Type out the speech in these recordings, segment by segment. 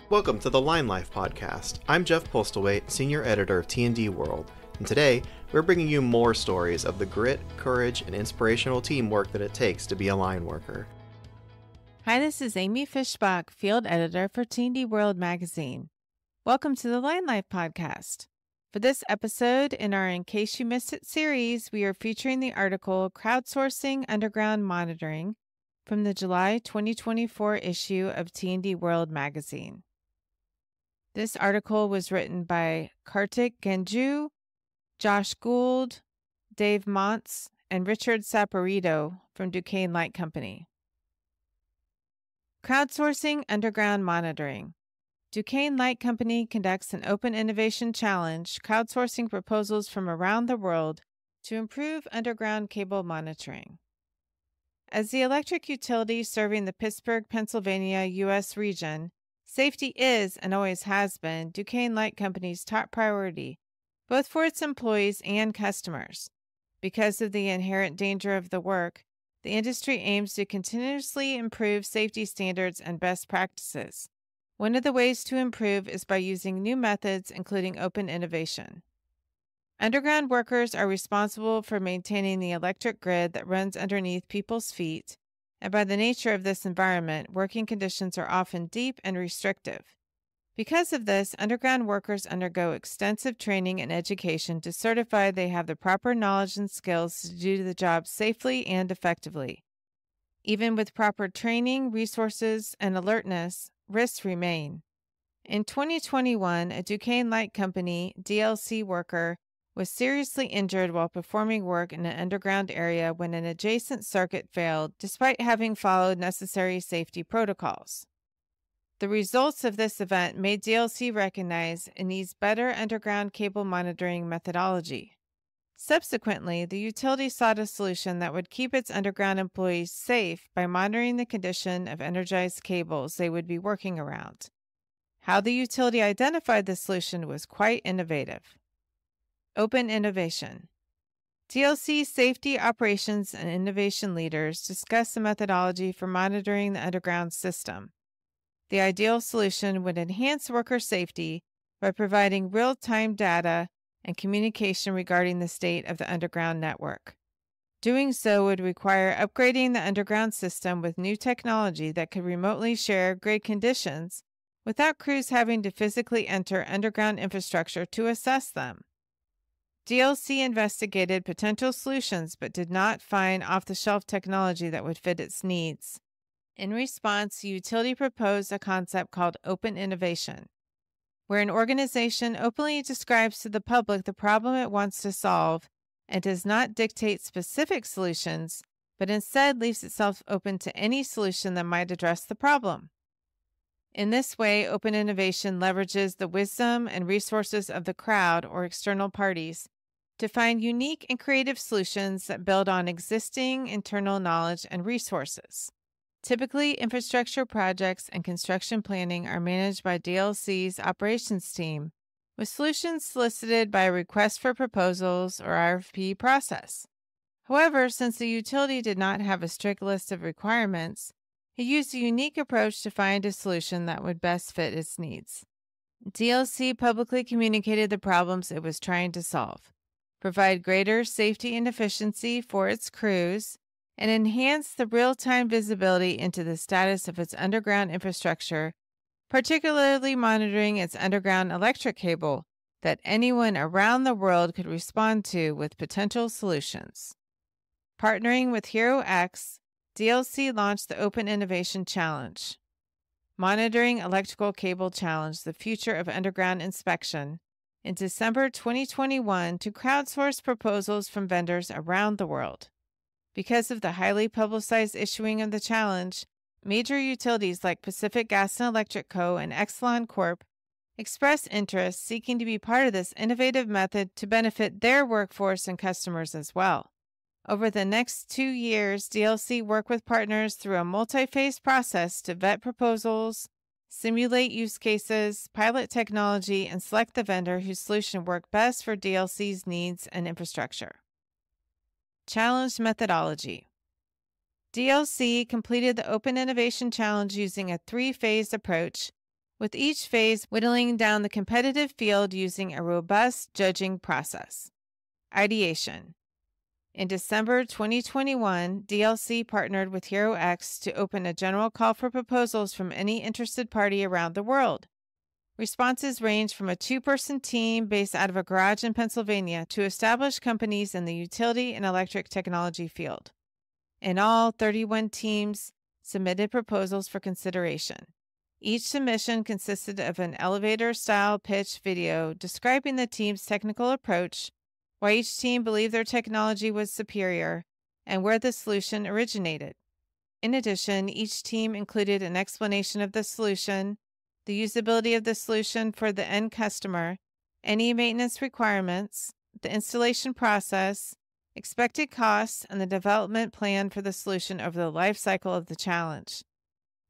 Welcome to the Line Life podcast. I'm Jeff Postlethwaite, senior editor of T&D World, and today we're bringing you more stories of the grit, courage, and inspirational teamwork that it takes to be a line worker. Hi, this is Amy Fishbach, field editor for T&D World magazine. Welcome to the Line Life podcast. For this episode in our In Case You Missed It series, we are featuring the article Crowdsourcing Underground Monitoring from the July 2024 issue of T&D World magazine. This article was written by Kartik Ganju, Josh Gould, Dave Montz, and Richard Saporito from Duquesne Light Company. Crowdsourcing Underground Monitoring. Duquesne Light Company conducts an open innovation challenge, crowdsourcing proposals from around the world to improve underground cable monitoring. As the electric utility serving the Pittsburgh, Pennsylvania, U.S. region, safety is, and always has been, Duquesne Light Company's top priority, both for its employees and customers. Because of the inherent danger of the work, the industry aims to continuously improve safety standards and best practices. One of the ways to improve is by using new methods, including open innovation. Underground workers are responsible for maintaining the electric grid that runs underneath people's feet, and by the nature of this environment, working conditions are often deep and restrictive. Because of this, underground workers undergo extensive training and education to certify they have the proper knowledge and skills to do the job safely and effectively. Even with proper training, resources, and alertness, risks remain. In 2021, a Duquesne Light Company DLC worker was seriously injured while performing work in an underground area when an adjacent circuit failed, despite having followed necessary safety protocols. The results of this event made DLC recognize it needs better underground cable monitoring methodology. Subsequently, the utility sought a solution that would keep its underground employees safe by monitoring the condition of energized cables they would be working around. How the utility identified the solution was quite innovative. Open innovation. DLC safety, operations, and innovation leaders discussed the methodology for monitoring the underground system. The ideal solution would enhance worker safety by providing real-time data and communication regarding the state of the underground network. Doing so would require upgrading the underground system with new technology that could remotely share grid conditions without crews having to physically enter underground infrastructure to assess them. DLC investigated potential solutions but did not find off-the-shelf technology that would fit its needs. In response, the utility proposed a concept called open innovation, where an organization openly describes to the public the problem it wants to solve and does not dictate specific solutions, but instead leaves itself open to any solution that might address the problem. In this way, open innovation leverages the wisdom and resources of the crowd or external parties to find unique and creative solutions that build on existing internal knowledge and resources. Typically, infrastructure projects and construction planning are managed by DLC's operations team, with solutions solicited by a request for proposals or RFP process. However, since the utility did not have a strict list of requirements, it used a unique approach to find a solution that would best fit its needs. DLC publicly communicated the problems it was trying to solve, provide greater safety and efficiency for its crews, and enhance the real-time visibility into the status of its underground infrastructure, particularly monitoring its underground electric cable that anyone around the world could respond to with potential solutions. Partnering with HeroX, DLC launched the Open Innovation Challenge, Monitoring Electrical Cable Challenge, the Future of Underground Inspection, in December 2021 to crowdsource proposals from vendors around the world. Because of the highly publicized issuing of the challenge, major utilities like Pacific Gas and Electric Co. and Exelon Corp. expressed interest seeking to be part of this innovative method to benefit their workforce and customers as well. Over the next 2 years, DLC worked with partners through a multi-phase process to vet proposals, simulate use cases, pilot technology, and select the vendor whose solution worked best for DLC's needs and infrastructure. Challenge methodology. DLC completed the Open Innovation Challenge using a 3-phased approach with each phase whittling down the competitive field using a robust judging process. Ideation. In December 2021, DLC partnered with HeroX to open a general call for proposals from any interested party around the world. Responses range from a 2-person team based out of a garage in Pennsylvania to established companies in the utility and electric technology field. In all, 31 teams submitted proposals for consideration. Each submission consisted of an elevator-style pitch video describing the team's technical approach, why each team believed their technology was superior, and where the solution originated. In addition, each team included an explanation of the solution, the usability of the solution for the end customer, any maintenance requirements, the installation process, expected costs, and the development plan for the solution over the life cycle of the challenge.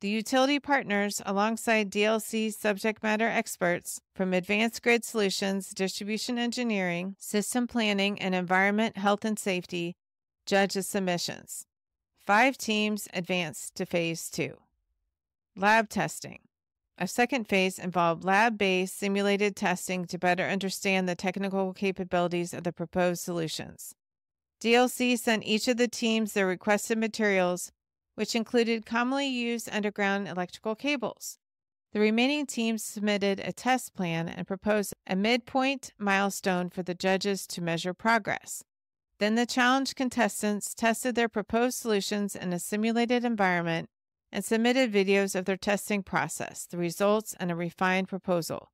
The utility partners, alongside DLC subject matter experts from Advanced Grid Solutions, Distribution Engineering, System Planning, and Environment, Health, and Safety, judge the submissions. 5 teams advanced to Phase 2. Lab testing. A second phase involved lab-based simulated testing to better understand the technical capabilities of the proposed solutions. DLC sent each of the teams their requested materials, which included commonly used underground electrical cables. The remaining teams submitted a test plan and proposed a midpoint milestone for the judges to measure progress. Then the challenge contestants tested their proposed solutions in a simulated environment and submitted videos of their testing process, the results, and a refined proposal.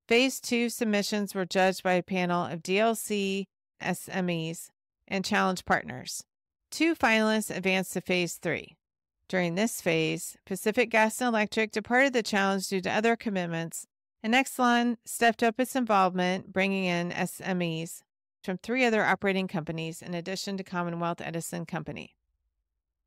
Phase 2 submissions were judged by a panel of DLC, SMEs, and challenge partners. 2 finalists advanced to Phase 3. During this phase, Pacific Gas and Electric departed the challenge due to other commitments, and Exelon stepped up its involvement, bringing in SMEs from 3 other operating companies in addition to Commonwealth Edison Company.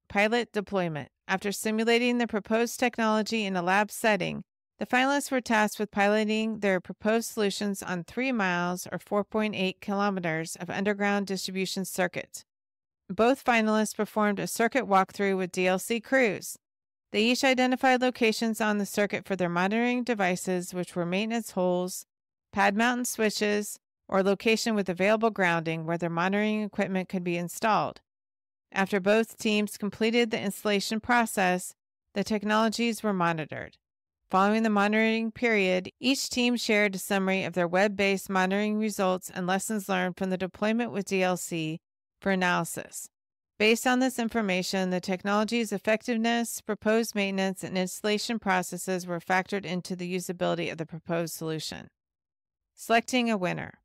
Pilot deployment. After simulating the proposed technology in a lab setting, the finalists were tasked with piloting their proposed solutions on 3 miles or 4.8 kilometers of underground distribution circuit. Both finalists performed a circuit walkthrough with DLC crews. They each identified locations on the circuit for their monitoring devices, which were maintenance holes, pad mounted switches, or location with available grounding where their monitoring equipment could be installed. After both teams completed the installation process, the technologies were monitored. Following the monitoring period, each team shared a summary of their web-based monitoring results and lessons learned from the deployment with DLC for analysis. Based on this information, the technology's effectiveness, proposed maintenance, and installation processes were factored into the usability of the proposed solution. Selecting a winner.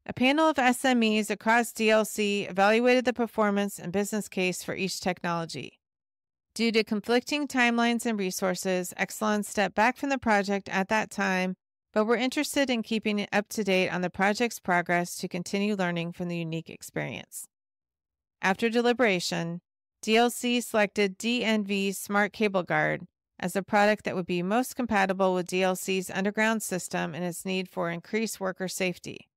A panel of SMEs across DLC evaluated the performance and business case for each technology. Due to conflicting timelines and resources, Exelon stepped back from the project at that time, but were interested in keeping it up to date on the project's progress to continue learning from the unique experience. After deliberation, DLC selected DNV's Smart Cable Guard as the product that would be most compatible with DLC's underground system and its need for increased worker safety.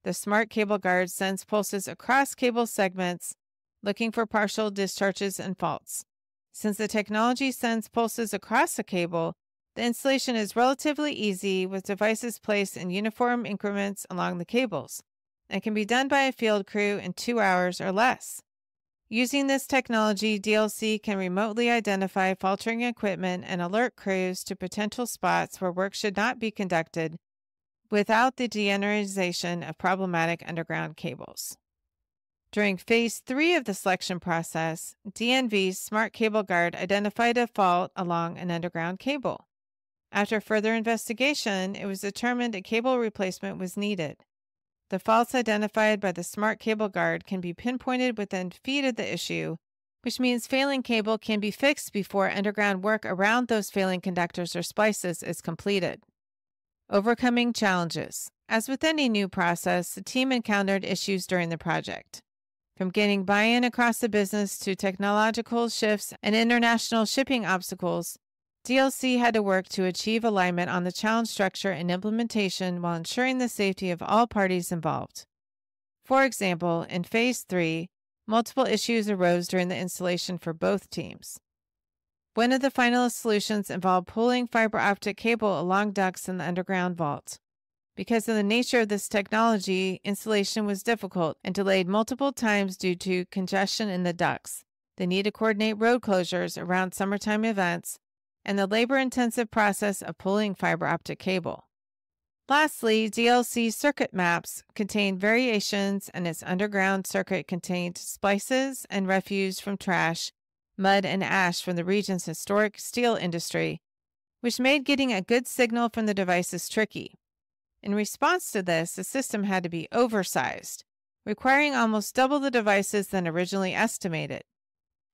The Smart Cable Guard sends pulses across cable segments, looking for partial discharges and faults. Since the technology sends pulses across a cable, the installation is relatively easy with devices placed in uniform increments along the cables, and can be done by a field crew in 2 hours or less. Using this technology, DLC can remotely identify faltering equipment and alert crews to potential spots where work should not be conducted without the de-energization of problematic underground cables. During Phase 3 of the selection process, DNV's Smart Cable Guard identified a fault along an underground cable. After further investigation, it was determined a cable replacement was needed. The faults identified by the Smart Cable Guard can be pinpointed within feet of the issue, which means failing cable can be fixed before underground work around those failing conductors or splices is completed. Overcoming challenges. As with any new process, the team encountered issues during the project. From getting buy-in across the business to technological shifts and international shipping obstacles, DLC had to work to achieve alignment on the challenge structure and implementation while ensuring the safety of all parties involved. For example, in Phase 3, multiple issues arose during the installation for both teams. One of the finalist solutions involved pulling fiber optic cable along ducts in the underground vault. Because of the nature of this technology, installation was difficult and delayed multiple times due to congestion in the ducts, the need to coordinate road closures around summertime events, and the labor-intensive process of pulling fiber optic cable. Lastly, DLC circuit maps contained variations, and its underground circuit contained splices and refuse from trash, mud, and ash from the region's historic steel industry, which made getting a good signal from the devices tricky. In response to this, the system had to be oversized, requiring almost double the devices than originally estimated.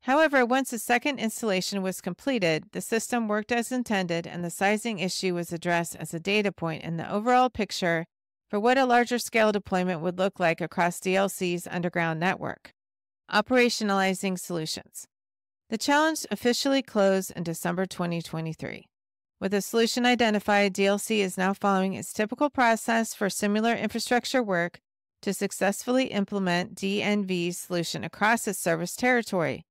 However, once the second installation was completed, the system worked as intended, and the sizing issue was addressed as a data point in the overall picture for what a larger scale deployment would look like across DLC's underground network. Operationalizing solutions. The challenge officially closed in December 2023. With a solution identified, DLC is now following its typical process for similar infrastructure work to successfully implement DNV's solution across its service territory.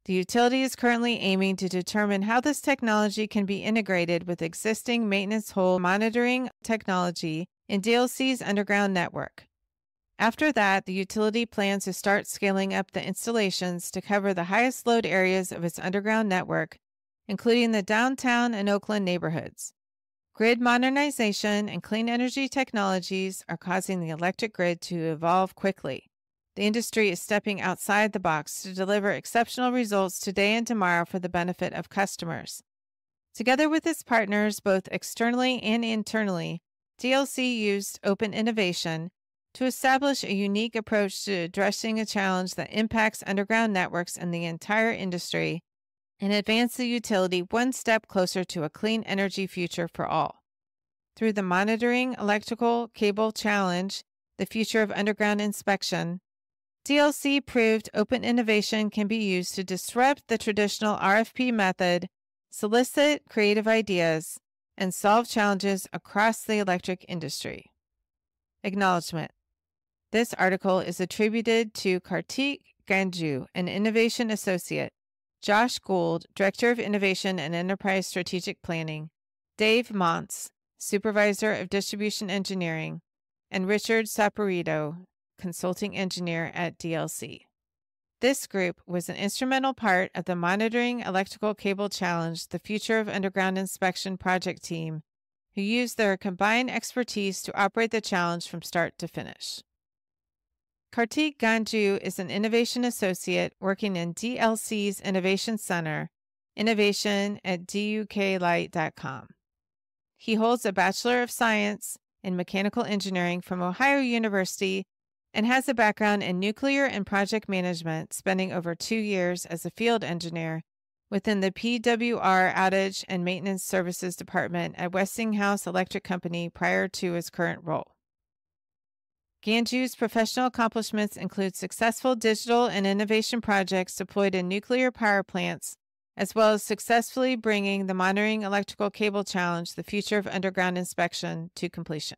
The utility is currently aiming to determine how this technology can be integrated with existing maintenance hole monitoring technology in DLC's underground network. After that, the utility plans to start scaling up the installations to cover the highest load areas of its underground network, including the downtown and Oakland neighborhoods. Grid modernization and clean energy technologies are causing the electric grid to evolve quickly. The industry is stepping outside the box to deliver exceptional results today and tomorrow for the benefit of customers. Together with its partners, both externally and internally, DLC used open innovation to establish a unique approach to addressing a challenge that impacts underground networks and the entire industry, and advance the utility one step closer to a clean energy future for all. Through the Monitoring Electrical Cable Challenge, the Future of Underground Inspection, DLC proved open innovation can be used to disrupt the traditional RFP method, solicit creative ideas, and solve challenges across the electric industry. Acknowledgement. This article is attributed to Kartik Ganju, an innovation associate, Josh Gould, Director of Innovation and Enterprise Strategic Planning, Dave Montz, Supervisor of Distribution Engineering, and Richard Saporito, Consulting Engineer at DLC. This group was an instrumental part of the Monitoring Electrical Cable Challenge, the Future of Underground Inspection project team, who used their combined expertise to operate the challenge from start to finish. Kartik Ganju is an innovation associate working in DLC's Innovation Center, innovation at duquelight.com. He holds a Bachelor of Science in Mechanical Engineering from Ohio University and has a background in nuclear and project management, spending over 2 years as a field engineer within the PWR Outage and Maintenance Services Department at Westinghouse Electric Company prior to his current role. Ganju's professional accomplishments include successful digital and innovation projects deployed in nuclear power plants, as well as successfully bringing the Monitoring Electrical Cable Challenge, the Future of Underground Inspection, to completion.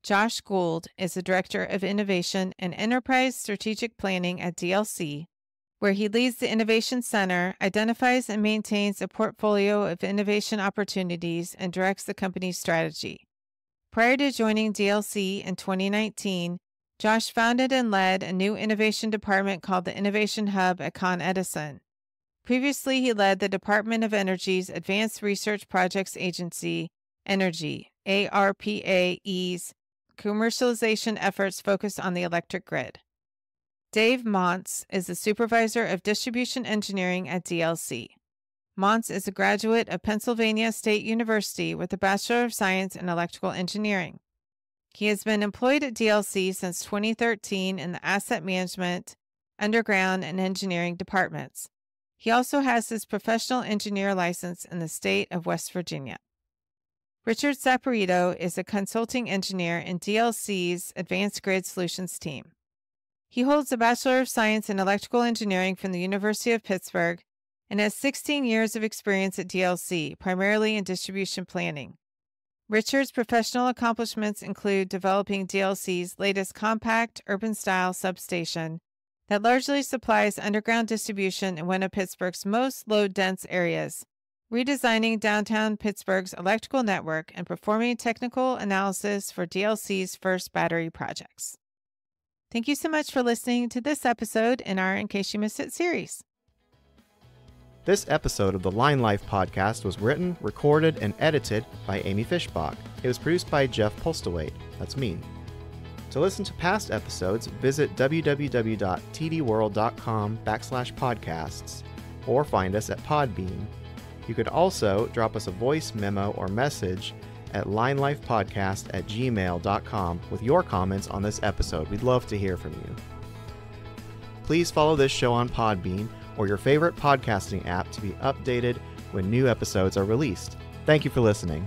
Josh Gould is the Director of Innovation and Enterprise Strategic Planning at DLC, where he leads the Innovation Center, identifies and maintains a portfolio of innovation opportunities, and directs the company's strategy. Prior to joining DLC in 2019, Josh founded and led a new innovation department called the Innovation Hub at Con Edison. Previously, he led the Department of Energy's Advanced Research Projects Agency, Energy, ARPAE's commercialization efforts focused on the electric grid. Dave Montz is the Supervisor of Distribution Engineering at DLC. Montz is a graduate of Pennsylvania State University with a Bachelor of Science in Electrical Engineering. He has been employed at DLC since 2013 in the Asset Management, Underground, and Engineering departments. He also has his professional engineer license in the state of West Virginia. Richard Saporito is a consulting engineer in DLC's Advanced Grid Solutions team. He holds a Bachelor of Science in Electrical Engineering from the University of Pittsburgh and has 16 years of experience at DLC, primarily in distribution planning. Richard's professional accomplishments include developing DLC's latest compact urban-style substation, that largely supplies underground distribution in one of Pittsburgh's most load-dense areas, redesigning downtown Pittsburgh's electrical network and performing technical analysis for DLC's first battery projects. Thank you so much for listening to this episode in our In Case You Missed It series. This episode of the Line Life podcast was written, recorded, and edited by Amy Fishbach. It was produced by Jeff Postlethwaite. That's me. To listen to past episodes, visit www.tdworld.com/podcasts or find us at Podbean. You could also drop us a voice memo or message at linelifepodcast@gmail.com with your comments on this episode. We'd love to hear from you. Please follow this show on Podbean or your favorite podcasting app to be updated when new episodes are released. Thank you for listening.